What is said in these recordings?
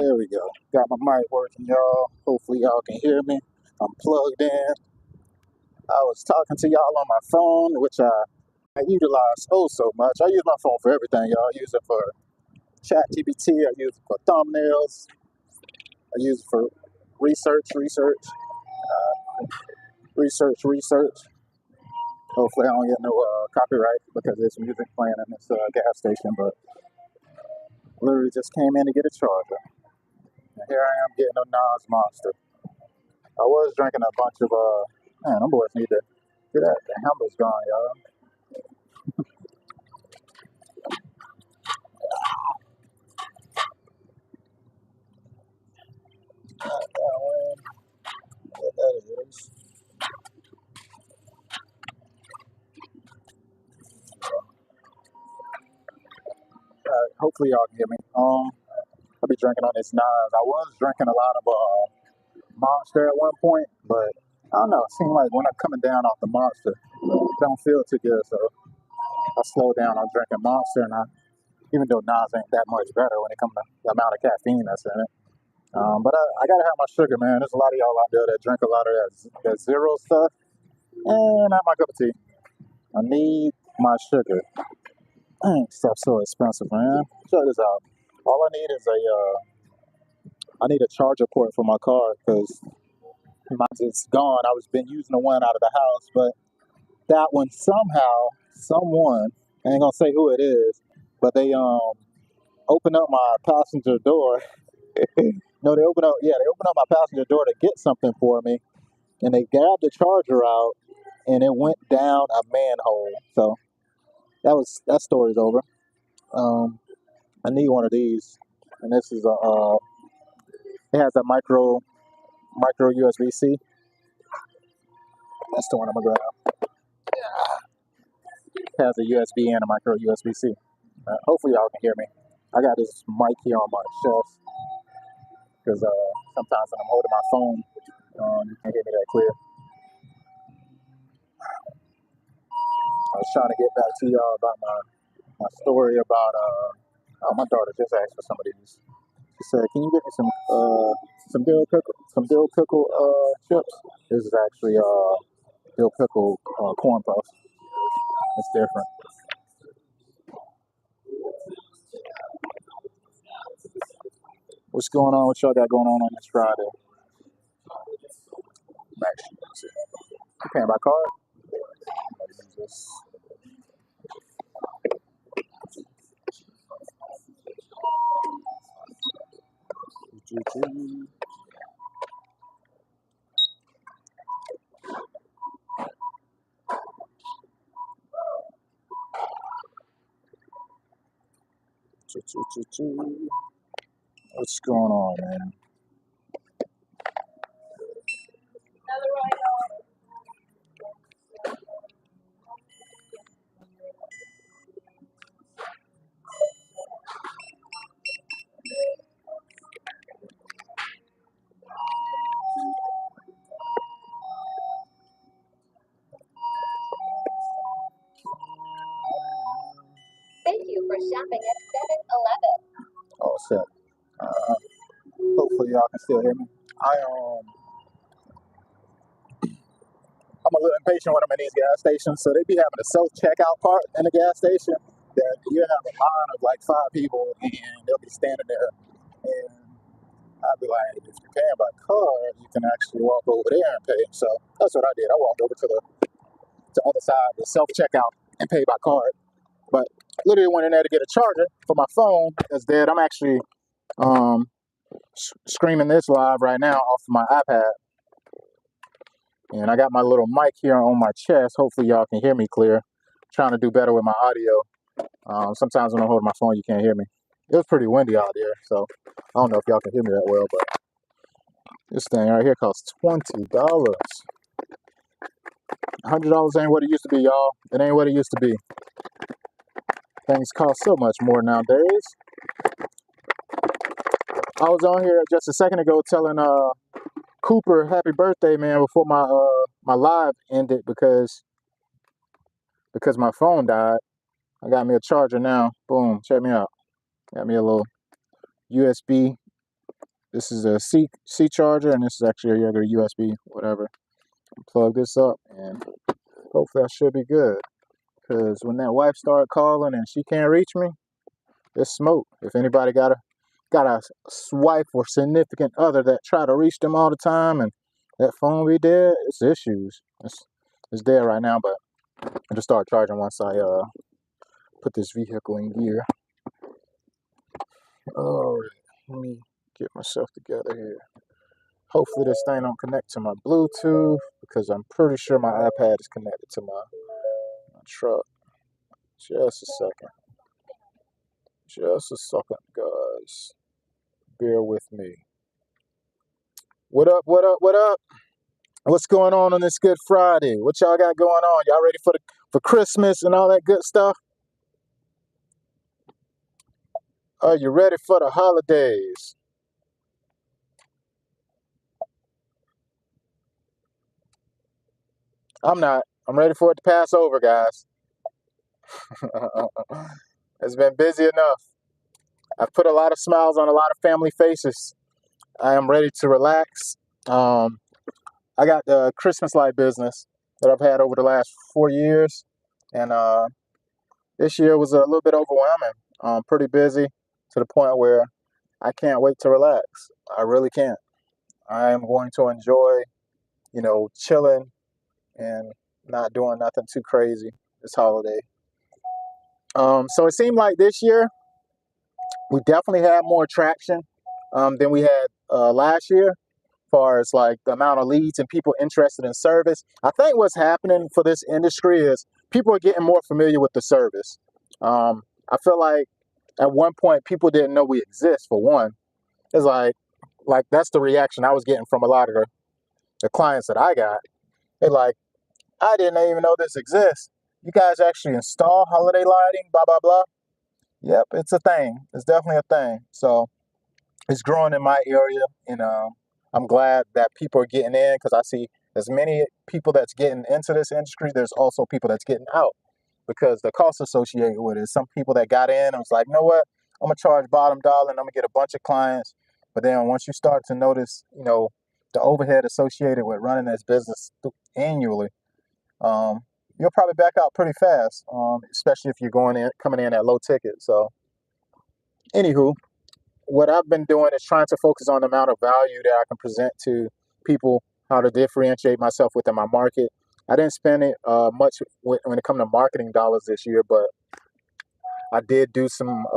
There we go. Got my mic working, y'all. Hopefully, y'all can hear me. I'm plugged in. I was talking to y'all on my phone, which I utilize so much. I use my phone for everything, y'all. I use it for chat GPT. I use it for thumbnails. I use it for research. Hopefully, I don't get no copyright because there's music playing in this gas station. But literally just came in to get a charger. And here I am getting a Nas Monster. I was drinking a bunch of man, them boys need to get that. The handle's gone, y'all. What that is. Hopefully y'all can hear me. I'll be drinking on this Nas. I was drinking a lot of Monster at one point, but I don't know. It seemed like when I'm coming down off the Monster, it don't feel too good. So I slow down on drinking Monster, and even though Nas ain't that much better when it comes to the amount of caffeine that's in it. But I gotta have my sugar, man. There's a lot of y'all out there that drink a lot of that zero stuff, and not my cup of tea. I need my sugar. Dang, stuff's so expensive, man. Check this out. All I need is I need a charger port for my car because mine's is gone. I was been using the one out of the house, but that one somehow, someone, I ain't gonna say who it is, but they opened up my passenger door. No, they opened up my passenger door to get something for me, and they grabbed the charger out, and it went down a manhole. So that story's over. I need one of these, and this is it has a micro USB C. That's the one I'm gonna grab. It has a USB and a micro USB C. Hopefully y'all can hear me. I got this mic here on my chest because sometimes when I'm holding my phone, you can't hear me that clear. I was trying to get back to y'all about my story about my daughter just asked for some of these. She said, "Can you get me some dill pickle chips?" This is actually dill pickle corn puffs. It's different. What's going on? What y'all got going on this Friday? Actually, you paying by card? Just what's going on, man? Thank you for shopping at 7-Eleven. All set. Hopefully y'all can still hear me. I'm a little impatient when I'm in these gas stations, so they be having a self checkout part in the gas station that you have a line of like 5 people and they'll be standing there, and I'd be like, if you're paying by card, you can actually walk over there and pay. So that's what I did. I walked over to the other side, the self checkout, and paid by card. But literally went in there to get a charger for my phone that's dead. I'm actually streaming this live right now off of my iPad. And I got my little mic here on my chest. Hopefully y'all can hear me clear. Trying to do better with my audio. Sometimes when I'm holding my phone, you can't hear me. It was pretty windy out there, so I don't know if y'all can hear me that well, but this thing right here costs $20. $100 ain't what it used to be, y'all. It ain't what it used to be. Things cost so much more nowadays. I was on here just a second ago telling Cooper happy birthday, man, before my live ended because my phone died. I got me a charger now. Boom, check me out. Got me a little USB This is a C charger, and this is actually a regular USB, whatever. Plug this up, and hopefully I should be good. Because when that wife started calling and she can't reach me, it's smoke. If anybody got a wife or significant other that try to reach them all the time and that phone be dead, it's issues. It's dead right now, but I just start charging once I put this vehicle in gear. All right, let me get myself together here. Hopefully this thing don't connect to my Bluetooth, because I'm pretty sure my iPad is connected to my truck. Just a second. Just a second, guys. Bear with me. What up, what up, what up? What's going on this Good Friday? What y'all got going on? Y'all ready for Christmas and all that good stuff? Are you ready for the holidays? I'm not. I'm ready for it to pass over, guys. It's been busy enough. I've put a lot of smiles on a lot of family faces. I am ready to relax. I got the Christmas light business that I've had over the last 4 years, and this year was a little bit overwhelming. Pretty busy to the point where I can't wait to relax. I really can't. I am going to enjoy, chilling and not doing nothing too crazy this holiday. So it seemed like this year we definitely had more traction than we had last year, as far as like the amount of leads and people interested in service. I think what's happening for this industry is people are getting more familiar with the service. I feel like at one point people didn't know we exist, for one. It's like that's the reaction I was getting from a lot of the clients that I got. They're like, I didn't even know this exists. You guys actually install holiday lighting, blah, blah, blah. Yep, it's a thing. It's definitely a thing. So it's growing in my area, and I'm glad that people are getting in, because I see as many people that's getting into this industry, there's also people that's getting out because the costs associated with it. Some people that got in and was like, you know what, I'm going to charge bottom dollar and I'm going to get a bunch of clients. But then once you start to notice, the overhead associated with running this business annually, you'll probably back out pretty fast, especially if you're coming in at low ticket. So, anywho, what I've been doing is trying to focus on the amount of value that I can present to people, how to differentiate myself within my market. I didn't spend it much when it comes to marketing dollars this year, but I did do some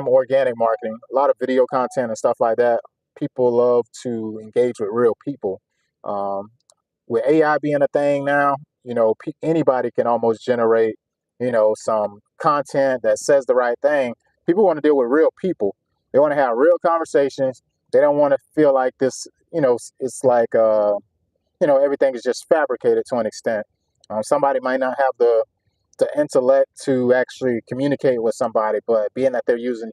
organic marketing, a lot of video content and stuff like that. People love to engage with real people. With AI being a thing now, anybody can almost generate, some content that says the right thing. People want to deal with real people. They want to have real conversations. They don't want to feel like this, it's like, everything is just fabricated to an extent. Somebody might not have the intellect to actually communicate with somebody, but being that they're using,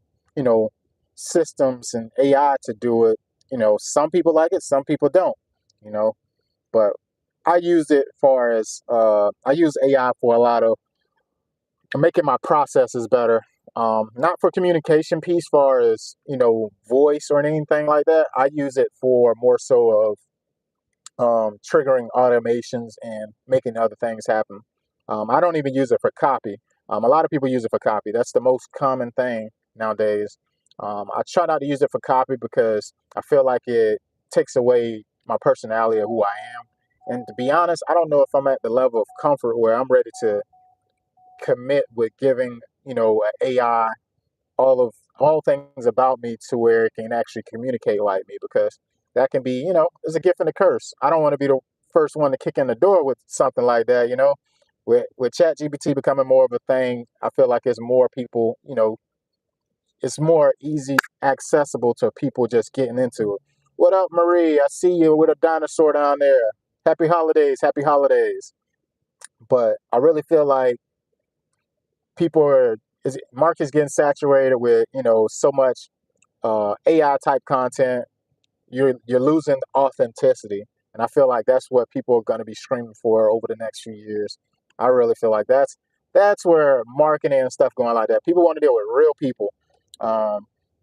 systems and AI to do it, some people like it, some people don't, but I use it far as I use AI for a lot of making my processes better. Not for communication piece, far as voice or anything like that. I use it for more so of triggering automations and making other things happen. I don't even use it for copy. A lot of people use it for copy. That's the most common thing nowadays. I try not to use it for copy because I feel like it takes away my personality of who I am. And to be honest, I don't know if I'm at the level of comfort where I'm ready to commit with giving, an AI all things about me to where it can actually communicate like me, because that can be, it's a gift and a curse. I don't want to be the first one to kick in the door with something like that, With ChatGPT becoming more of a thing, I feel like it's more people, it's more easy accessible to people just getting into it. What up, Marie? I see you with a dinosaur down there. Happy holidays, happy holidays. But I really feel like market's getting saturated with, so much AI type content. You're losing authenticity. And I feel like that's what people are going to be screaming for over the next few years. I really feel like that's where marketing and stuff going like that. People want to deal with real people.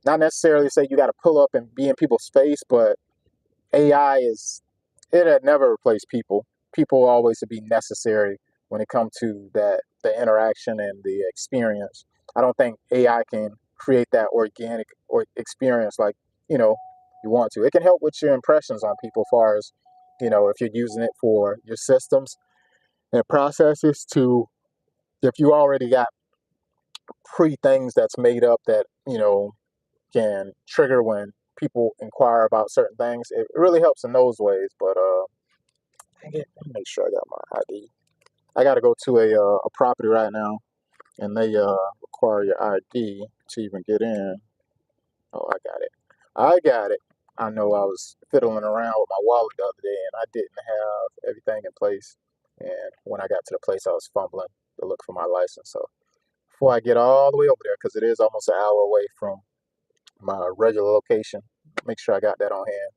not necessarily say you got to pull up and be in people's face, but AI it had never replaced people. People always to be necessary when it comes to the interaction and the experience. I don't think AI can create that organic or experience like you know you want to. It can help with your impressions on people, as far as if you're using it for your systems and processes to if you already got pre things that's made up that can trigger when people inquire about certain things. It really helps in those ways. But let me make sure I got my ID. I got to go to a property right now, and they require your ID to even get in. Oh, I got it. I got it. I know I was fiddling around with my wallet the other day, and I didn't have everything in place. And when I got to the place, I was fumbling to look for my license. So before I get all the way over there, because it is almost an hour away from my regular location, make sure I got that on hand.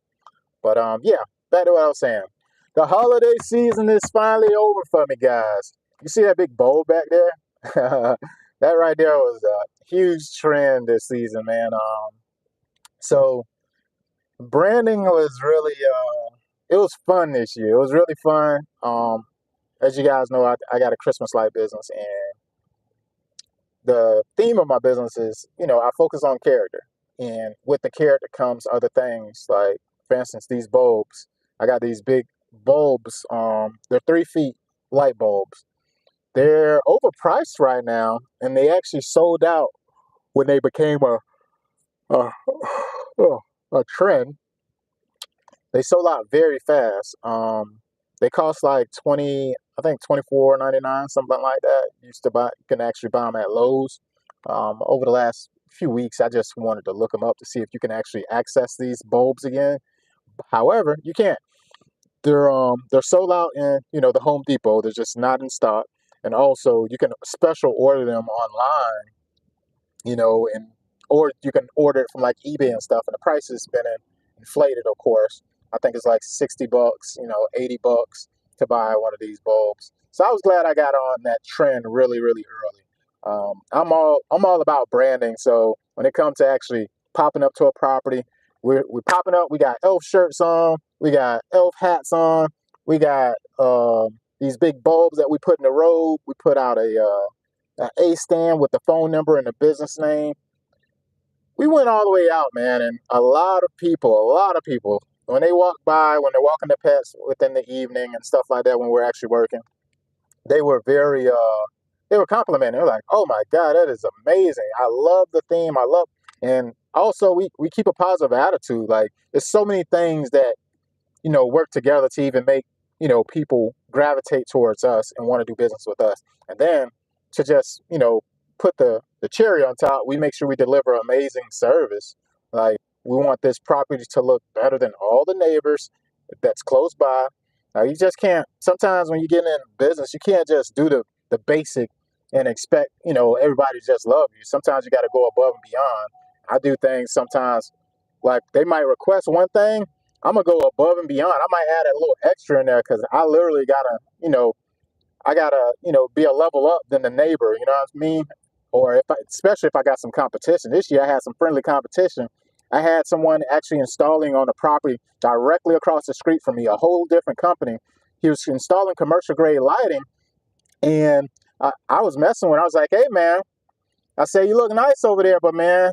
But yeah, back to what I was saying. The holiday season is finally over for me, guys. You see that big bowl back there? That right there was a huge trend this season, man. So branding was really it was fun this year. It was really fun. As you guys know, I got a Christmas light business, and the theme of my business is, I focus on character. And with the character comes other things. Like, for instance, these bulbs. I got these big bulbs. They're 3 feet light bulbs. They're overpriced right now, and they actually sold out when they became a, a trend. They sold out very fast. They cost like I think $24.99, something like that. You can actually buy them at Lowe's. Over the last few weeks, I just wanted to look them up to see if you can actually access these bulbs again. However, you can't. They're sold out in the Home Depot. They're just not in stock. And also, you can special order them online. And or you can order it from like eBay and stuff. And the price has been inflated, of course. I think it's like $60, $80 to buy one of these bulbs. So I was glad I got on that trend really, really early. I'm all about branding. So when it comes to actually popping up to a property, we're popping up. We got elf shirts on. We got elf hats on. We got these big bulbs that we put in the road. We put out a stand with the phone number and the business name. We went all the way out, man, and a lot of people, when they walk by, when they're walking their pets within the evening and stuff like that, when we're actually working, they were they were complimenting. They're like, "Oh my God, that is amazing! I love the theme. And also we keep a positive attitude. Like, there's so many things that work together to even make people gravitate towards us and want to do business with us. And then to just put the cherry on top, we make sure we deliver amazing service. Like, we want this property to look better than all the neighbors that's close by. You just can't. Sometimes when you get in business, you can't just do the basic and expect everybody to just love you. Sometimes you got to go above and beyond. I do things sometimes, like, they might request one thing, I'm gonna go above and beyond. I might add a little extra in there because I literally gotta be a level up than the neighbor. You know what I mean? Or especially if I got some competition. This year I had some friendly competition. I had someone actually installing on the property directly across the street from me, a whole different company. He was installing commercial grade lighting, and I was messing with. I was like, "Hey, man," I said, "You look nice over there, but man,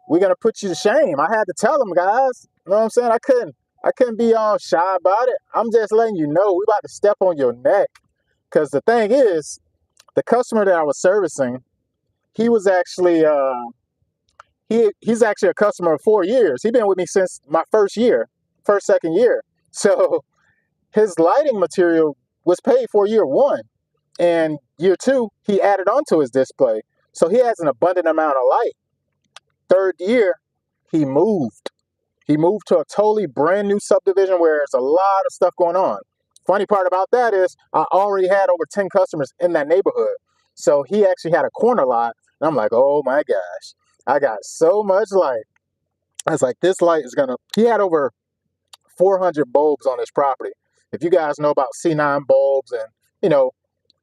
we're gonna put you to shame." I had to tell them, guys. You know what I'm saying? I couldn't be all shy about it. I'm just letting you know we about to step on your neck. Because the thing is, the customer that I was servicing, he was actually he's actually a customer of 4 years. He's been with me since my second year. So his lighting material was paid for year one, and year two he added onto his display. So he has an abundant amount of light. Third year, he moved. He moved to a totally brand new subdivision where there's a lot of stuff going on. Funny part about that is I already had over 10 customers in that neighborhood. So he actually had a corner lot. And I'm like, oh my gosh, I got so much light. I was like, this light is he had over 400 bulbs on his property. If you guys know about C9 bulbs and,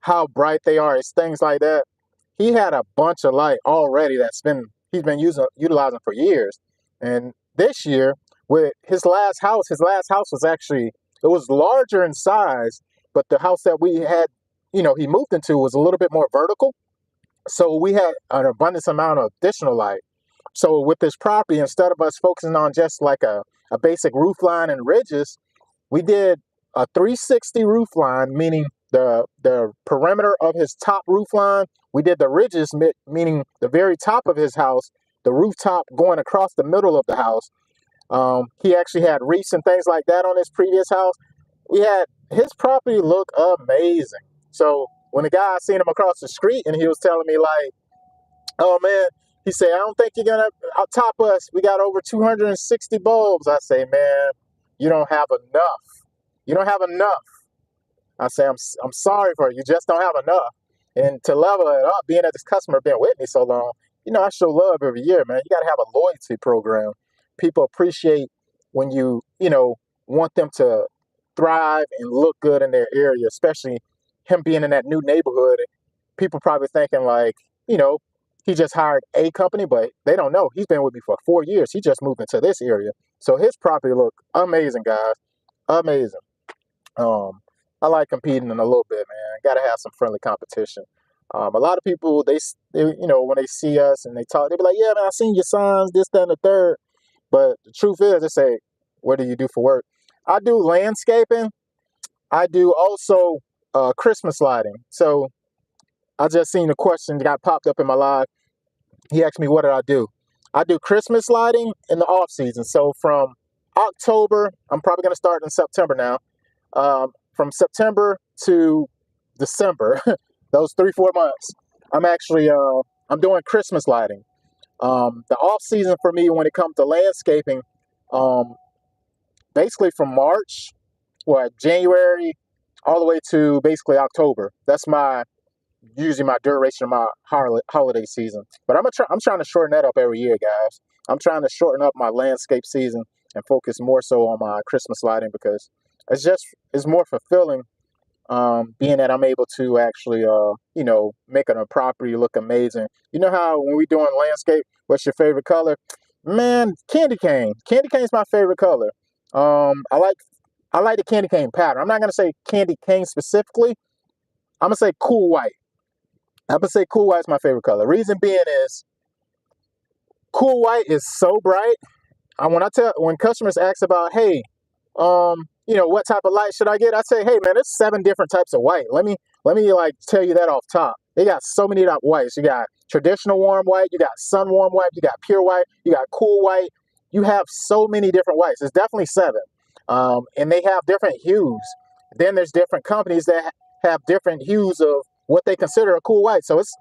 how bright they are, it's things like that. He had a bunch of light already that's been he's been utilizing for years. And this year, with his last house was actually, it was larger in size, but the house that we had, he moved into was a little bit more vertical. So we had an abundance amount of additional light. So with this property, instead of us focusing on just like a basic roof line and ridges, we did a 360 roof line, meaning the perimeter of his top roof line. We did the ridges, meaning the very top of his house, the rooftop going across the middle of the house. He actually had reefs and things like that on his previous house. We had his property look amazing. So when the guy seen him across the street and he was telling me like, "Oh man," he said, "I don't think you're gonna top us. We got over 260 bulbs." I say, "Man, you don't have enough. You don't have enough." I say, I'm sorry for it. You just don't have enough." And to level it up, being that this customer been with me so long, I show love every year, man. You got to have a loyalty program. People appreciate when you want them to thrive and look good in their area, especially him being in that new neighborhood. People probably thinking like, he just hired a company, but they don't know. He's been with me for 4 years. He just moved into this area. So his property look amazing, guys. Amazing. I like competing in a little bit, man. Got to have some friendly competition. A lot of people, they when they see us and they talk, they be like, "Yeah, man, I seen your signs, this, that, and the third." But the truth is, they say, "What do you do for work?" I do landscaping. I do also Christmas lighting. So I just seen the question that got popped up in my live. He asked me, what did I do? I do Christmas lighting in the off season. So from October, I'm probably going to start in September now. From September to December, those 3-4 months, I'm doing Christmas lighting. The off season for me when it comes to landscaping, basically from March, January, all the way to basically October. That's usually my duration of my holiday season. But I'm trying to shorten that up every year, guys. I'm trying to shorten up my landscape season and focus more so on my Christmas lighting because it's more fulfilling, being that I'm able to actually making a property look amazing. You know how when we doing landscape, what's your favorite color? Man, candy cane. Candy cane is my favorite color. I like the candy cane pattern. I'm not gonna say candy cane specifically. I'm gonna say cool white. I'm gonna say cool white is my favorite color. Reason being is cool white is so bright. When customers ask about, hey, what type of light should I get? I say, hey man, there's 7 different types of white. Let me like tell you that off top. They got so many type of whites. You got traditional warm white, you got sun warm white, you got pure white, you got cool white. You have so many different whites. It's definitely 7. And they have different hues. Then there's different companies that have different hues of what they consider a cool white. So it's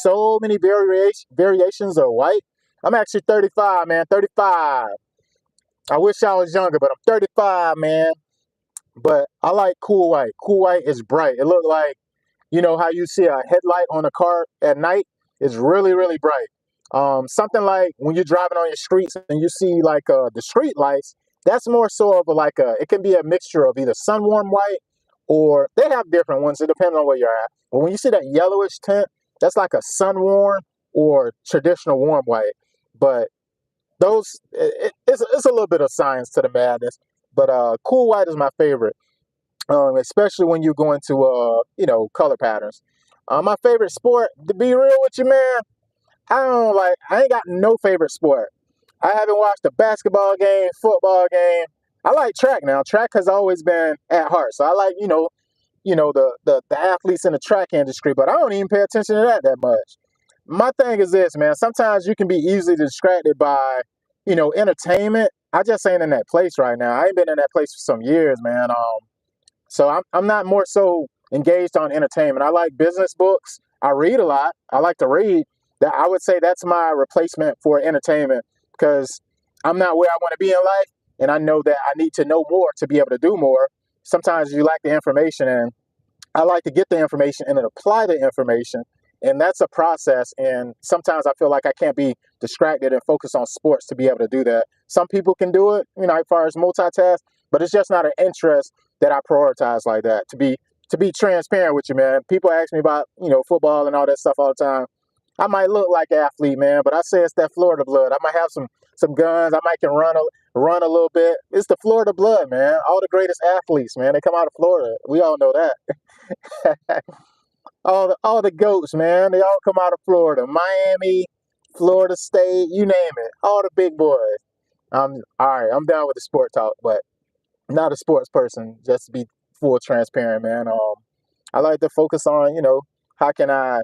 so many variations of white. I'm actually 35, man. 35. I wish I was younger, but I'm 35, man. But I like cool white. Cool white is bright. It looks like, how you see a headlight on a car at night. It's really, really bright. Something like when you're driving on your streets and you see like the street lights, that's more so of it can be a mixture of either sun warm white or they have different ones. It depends on where you're at. But when you see that yellowish tint, that's like a sun warm or traditional warm white. But it's a little bit of science to the madness. But cool white is my favorite, especially when you go into color patterns. My favorite sport, to be real with you, man, I ain't got no favorite sport. I haven't watched a basketball game, football game. I like track now. Track has always been at heart. So I like, the athletes in the track industry, but I don't even pay attention to that much. My thing is this, man. Sometimes you can be easily distracted by, entertainment. I just ain't in that place right now. I ain't been in that place for some years, man. So I'm not more so engaged on entertainment. I like business books. I read a lot. I like to read. That I would say that's my replacement for entertainment because I'm not where I want to be in life, and I know that I need to know more to be able to do more. Sometimes you lack the information, and I like to get the information and then apply the information, and that's a process. And sometimes I feel like I can't be distracted and focus on sports to be able to do that. Some people can do it, as far as multitask, but it's just not an interest that I prioritize like that. To be transparent with you, man. People ask me about football and all that stuff all the time. I might look like an athlete, man, but I say it's that Florida blood. I might have some guns. I might can run a little bit. It's the Florida blood, man. All the greatest athletes, man, they come out of Florida. We all know that. All the goats, man, they all come out of Florida. Miami, Florida State, you name it. All the big boys. All right. I'm done with the sport talk, but not a sports person. Just to be full transparent, man. I like to focus on, how can I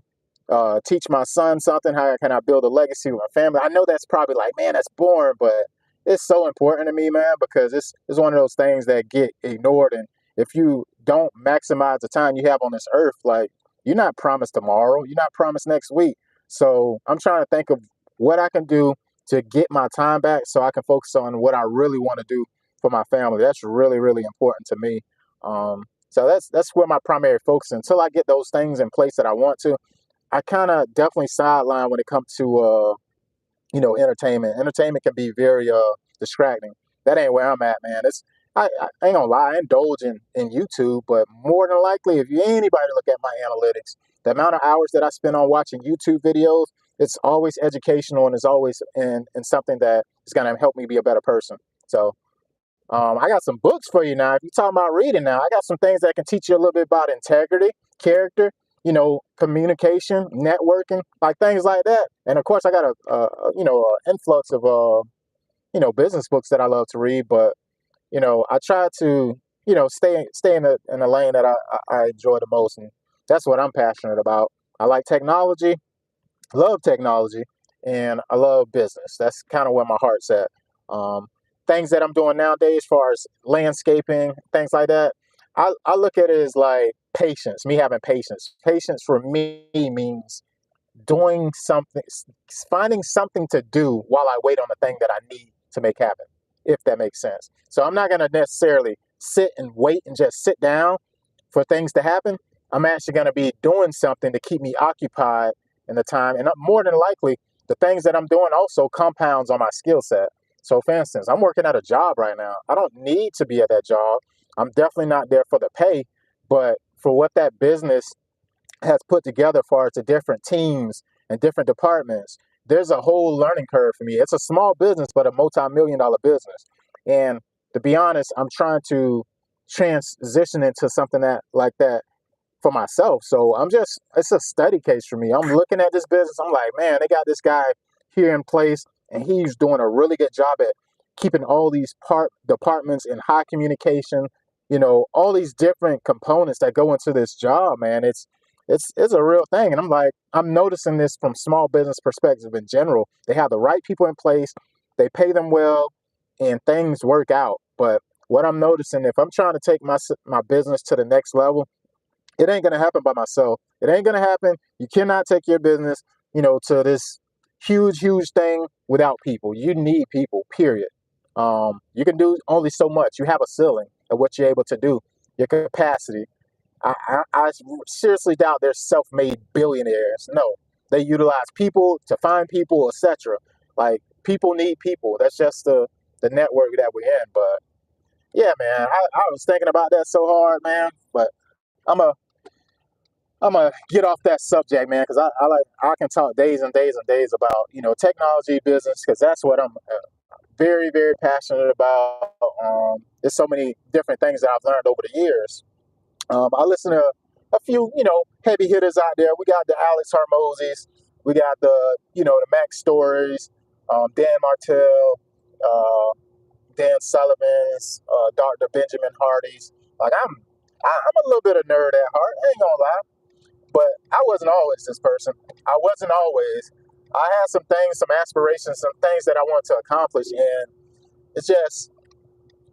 teach my son something? How can I build a legacy with my family? I know that's probably like, man, that's boring, but it's so important to me, man, because it's one of those things that get ignored. And if you don't maximize the time you have on this earth, like you're not promised tomorrow, you're not promised next week. So I'm trying to think of what I can do to get my time back so I can focus on what I really want to do for my family. That's really, really important to me. So that's where my primary focus. Until I get those things in place that I want to, I kind of definitely sideline when it comes to entertainment. Entertainment can be very distracting. That ain't where I'm at, man. I ain't gonna lie, I indulge in YouTube, but more than likely, if you anybody look at my analytics, the amount of hours that I spend on watching YouTube videos, it's always educational and it's always in something that is gonna help me be a better person. So I got some books for you now. If you're talking about reading now, I got some things that can teach you a little bit about integrity, character, communication, networking, like things like that. And of course, I got a influx of business books that I love to read. But I try to stay in the lane that I enjoy the most, and that's what I'm passionate about. I like technology, love technology, and I love business. That's kind of where my heart's at. Um, Things that I'm doing nowadays, as far as landscaping, things like that, I look at it as like patience, me having patience. Patience for me means doing something, finding something to do while I wait on the thing that I need to make happen, if that makes sense. So I'm not going to necessarily sit and wait and just sit down for things to happen. I'm actually going to be doing something to keep me occupied in the time. And more than likely, the things that I'm doing also compounds on my skill set. So, for instance, I'm working at a job right now. I don't need to be at that job. I'm definitely not there for the pay, but for what that business has put together for the different teams and different departments, there's a whole learning curve for me. It's a small business, but a multi-million-dollar business. And to be honest, I'm trying to transition into something that like that for myself. So it's a study case for me. I'm looking at this business. I'm like, man, they got this guy here in place, and he's doing a really good job at keeping all these departments in high communication. All these different components that go into this job, man. It's a real thing, and I'm noticing this from small business perspective in general. They have the right people in place, they pay them well, and things work out. But what I'm noticing, if I'm trying to take my business to the next level, it ain't gonna happen by myself. It ain't gonna happen. You cannot take your business, to this huge, huge thing without people. You need people, period. You can do only so much. You have a ceiling of what you're able to do, your capacity. I seriously doubt they're self-made billionaires. No, they utilize people to find people, etc. Like people need people. That's just the network that we're in. But yeah, man, I was thinking about that so hard, man. But I'm a I'm gonna get off that subject, man, because I can talk days and days and days about technology business because that's what I'm very very passionate about. There's so many different things that I've learned over the years. I listen to a few heavy hitters out there. We got the Alex Harmozis, we got the Max Stories, Dan Martell, uh, Dan Sullivan's, Dr. Benjamin Hardy's. Like I'm a little bit of nerd at heart. I ain't gonna lie. But I wasn't always this person. I wasn't always. I had some things, some aspirations, some things that I wanted to accomplish. And it's just,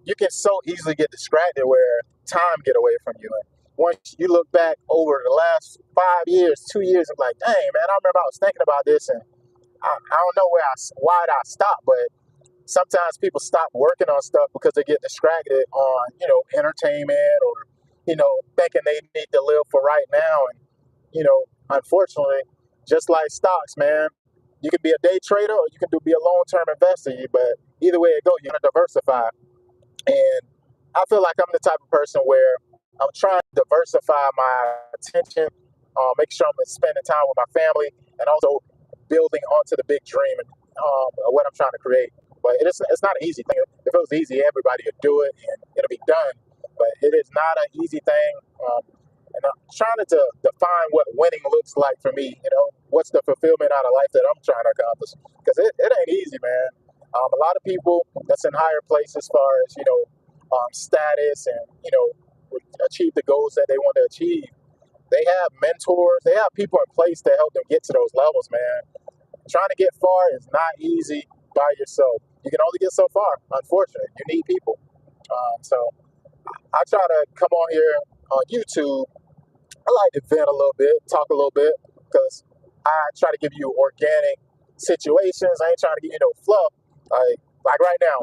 you can so easily get distracted where time get away from you. And once you look back over the last 5 years, 2 years, I'm like, dang, man, I remember I was thinking about this and I don't know why I stopped, but sometimes people stop working on stuff because they get distracted on, entertainment or, thinking they need to live for right now. And unfortunately, just like stocks, man, you can be a day trader or you can be a long-term investor. But either way it goes, you're gonna diversify. And I feel like I'm the type of person where I'm trying to diversify my attention, make sure I'm spending time with my family, and also building onto the big dream and of what I'm trying to create. But it's not an easy thing. If it was easy, everybody would do it and it'll be done. But it is not an easy thing. And I'm trying to define what winning looks like for me. What's the fulfillment out of life that I'm trying to accomplish? Because it ain't easy, man. A lot of people that's in higher places as far as status and achieve the goals that they want to achieve. They have mentors. They have people in place to help them get to those levels, man. Trying to get far is not easy by yourself. You can only get so far, unfortunately. You need people. So I try to come on here on YouTube. I like to vent a little bit, talk a little bit, because I try to give you organic situations. I ain't trying to give you no fluff. Like right now,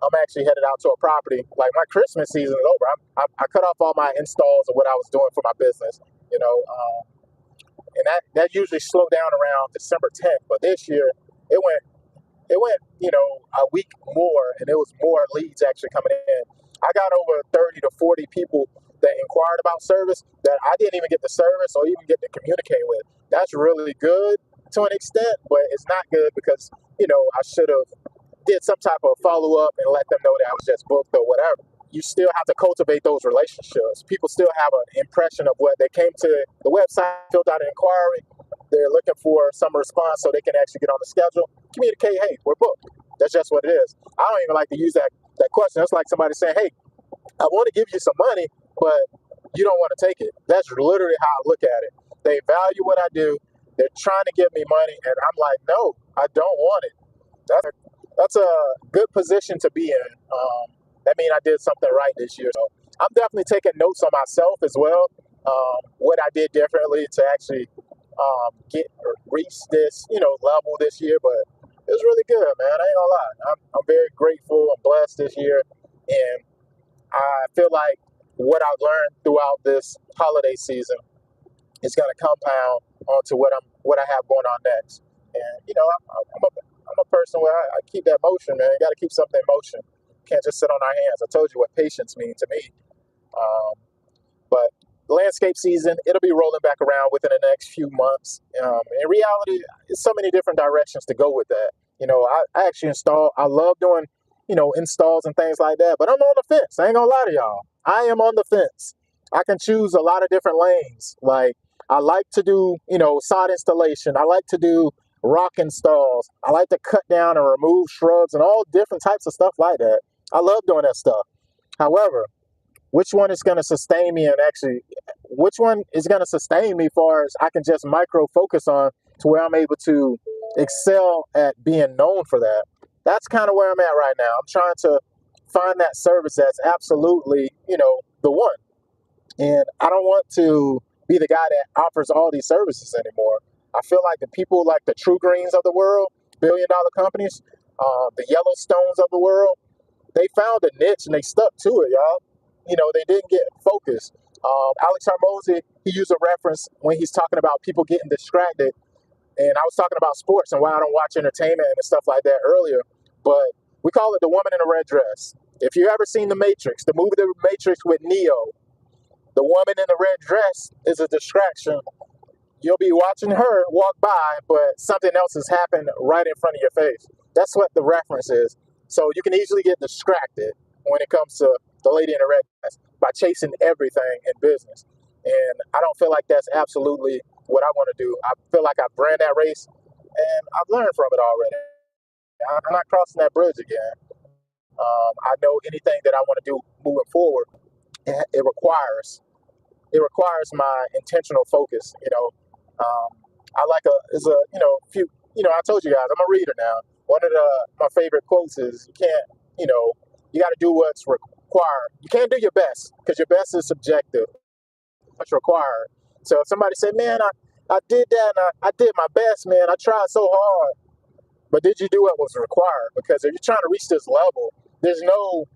I'm actually headed out to a property. Like my Christmas season is over. I cut off all my installs of what I was doing for my business, and that usually slowed down around December 10th. But this year, it went, a week more, and it was more leads actually coming in. I got over 30 to 40 people that inquired about service that I didn't even get the service or even get to communicate with. That's really good to an extent, but it's not good because, I should have did some type of follow-up and let them know that I was just booked or whatever. You still have to cultivate those relationships. People still have an impression of what they came to the website, filled out an inquiry. They're looking for some response so they can actually get on the schedule. Communicate, hey, we're booked. That's just what it is. I don't even like to use that question. It's like somebody saying, hey, I want to give you some money, but you don't want to take it. That's literally how I look at it. They value what I do. They're trying to give me money, and I'm like, no, I don't want it. That's a good position to be in. That means I did something right this year. So I'm definitely taking notes on myself as well. What I did differently to actually reach this, level this year. But it was really good, man. I ain't gonna lie. I'm very grateful. I'm blessed this year, and I feel like what I've learned throughout this holiday season is going to compound onto what I have going on next. And I'm a person where I keep that motion, man. You got to keep something in motion. Can't just sit on our hands. I told you what patience means to me. But the landscape season, it'll be rolling back around within the next few months. In reality, there's so many different directions to go with that. I actually I love doing, installs and things like that, but I'm on the fence. I ain't gonna lie to y'all. I am on the fence. I can choose a lot of different lanes. Like I like to do, sod installation. I like to do rock installs. I like to cut down and remove shrubs and all different types of stuff like that. I love doing that stuff. However, which one is going to sustain me which one is going to sustain me far as I can just micro focus on to where I'm able to excel at being known for that. That's kind of where I'm at right now. I'm trying to find that service that's absolutely, the one. And I don't want to be the guy that offers all these services anymore. I feel like the people like the True Greens of the world, billion-dollar companies, the Yellowstones of the world, they found a niche and they stuck to it, y'all. They didn't get focused. Alex Hormozy, he used a reference when he's talking about people getting distracted. And I was talking about sports and why I don't watch entertainment and stuff like that earlier. But we call it the woman in the red dress. If you ever seen The Matrix, the movie The Matrix with Neo, the woman in the red dress is a distraction. You'll be watching her walk by, but something else has happened right in front of your face. That's what the reference is. So you can easily get distracted when it comes to the lady in the red dress by chasing everything in business. And I don't feel like that's absolutely what I want to do. I feel like I've ran that race and I've learned from it already. I'm not crossing that bridge again. I know anything that I want to do moving forward, it requires my intentional focus. I like I told you guys, I'm a reader now. One of my favorite quotes is, you got to do what's required. You can't do your best because your best is subjective. What's required. So if somebody said, man, I did that and I did my best, man. I tried so hard. But did you do what was required? Because if you're trying to reach this level, there's no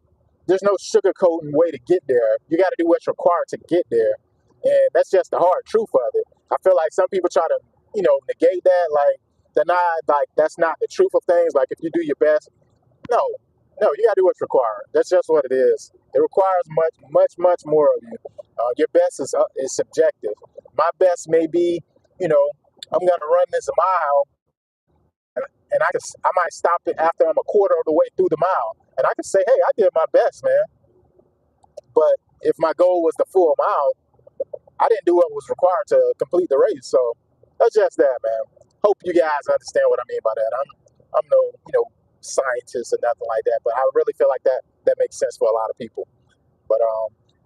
sugarcoating way to get there. You got to do what's required to get there. And that's just the hard truth of it. I feel like some people try to, negate that, like deny, like that's not the truth of things. Like if you do your best, no, you got to do what's required. That's just what it is. It requires much more of you. Your best is subjective. My best may be, I'm gonna run this mile, and I might stop it after I'm a quarter of the way through the mile, and I can say, hey, I did my best, man. But if my goal was the full mile, I didn't do what was required to complete the race. So that's just that, man. Hope you guys understand what I mean by that. I'm no scientist or nothing like that, but I really feel like that makes sense for a lot of people. But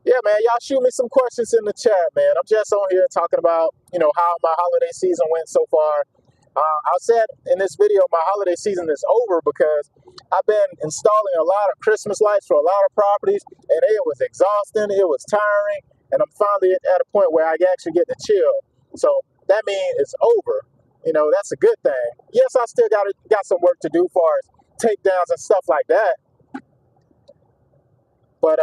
yeah, man, y'all shoot me some questions in the chat, man. I'm just on here talking about how my holiday season went so far. I said in this video my holiday season is over because I've been installing a lot of Christmas lights for a lot of properties, and it was exhausting, it was tiring, and I'm finally at a point where I actually get to chill. So that means it's over. That's a good thing. Yes, I still got some work to do as far as takedowns and stuff like that, but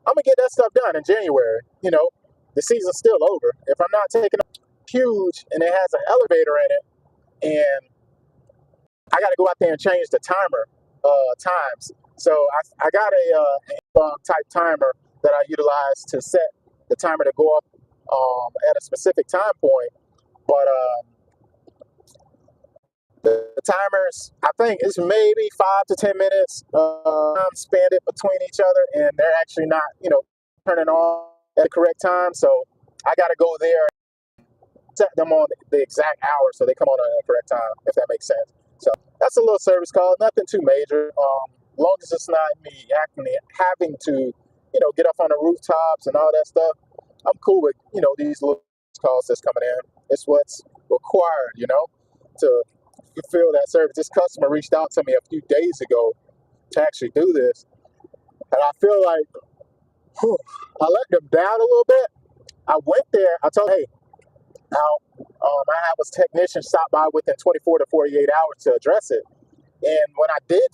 I'm gonna get that stuff done in January. The season's still over. If I'm not taking a huge and it has an elevator in it, and I got to go out there and change the timer times. So I got a type timer that I utilize to set the timer to go up at a specific time point. But the timers, I think it's maybe 5 to 10 minutes spanned it between each other, and they're actually not, turning on at the correct time. So I got to go there, set them on the exact hour so they come on at the correct time, if that makes sense. So that's a little service call, nothing too major. Long as it's not me having to, get up on the rooftops and all that stuff, I'm cool with, these little calls that's coming in. It's what's required, to fulfill that service. This customer reached out to me a few days ago to actually do this, and I feel like I let them down a little bit. I went there, I told, hey, now I have a technician stop by within 24 to 48 hours to address it. And when I did,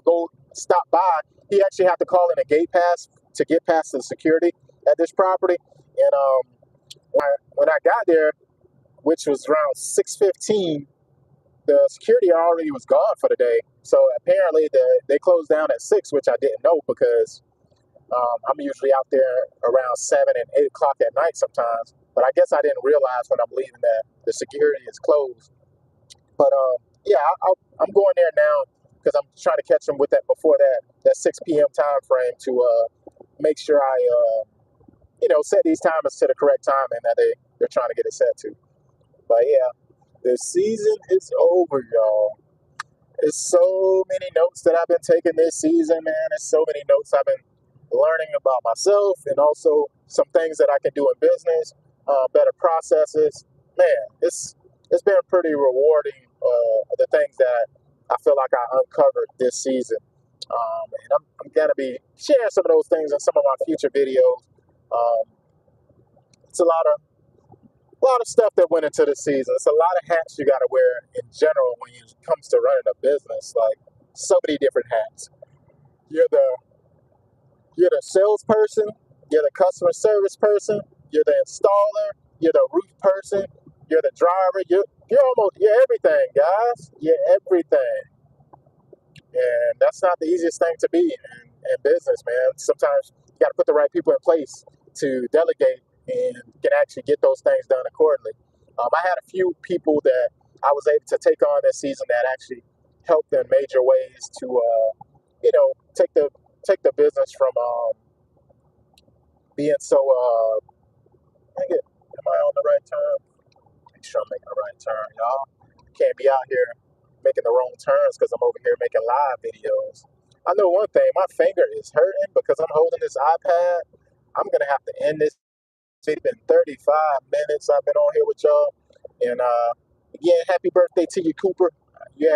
go stop by, he actually had to call in a gate pass to get past the security at this property. And when I got there, which was around 6:15, the security already was gone for the day. So apparently they closed down at 6, which I didn't know because I'm usually out there around 7 and 8 o'clock at night sometimes. But I guess I didn't realize when I'm leaving that the security is closed. But yeah, I'm going there now because I'm trying to catch them with that before that 6 p.m. time frame to make sure I set these timers to the correct time and that they're trying to get it set to. But yeah, the season is over, y'all. There's so many notes that I've been taking this season, man. There's so many notes I've been learning about myself and also some things that I can do in business, better processes. Man, it's been pretty rewarding, the things that I feel like I uncovered this season. And I'm going to be sharing some of those things in some of my future videos. It's a lot of stuff that went into the season. It's a lot of hats you got to wear in general when it comes to running a business. Like, so many different hats. You're the salesperson, you're the customer service person, you're the installer, you're the roof person, you're the driver, you're everything, guys. You're everything. And that's not the easiest thing to be in business, man. Sometimes you got to put the right people in place to delegate and can actually get those things done accordingly. I had a few people that I was able to take on this season that actually helped in major ways to, take the business from being so. Am I on the right turn? Make sure I'm making the right turn, y'all. Can't be out here making the wrong turns because I'm over here making live videos. I know one thing, my finger is hurting because I'm holding this iPad. I'm gonna have to end this. It's been 35 minutes I've been on here with y'all. And again, happy birthday to you, Cooper. You had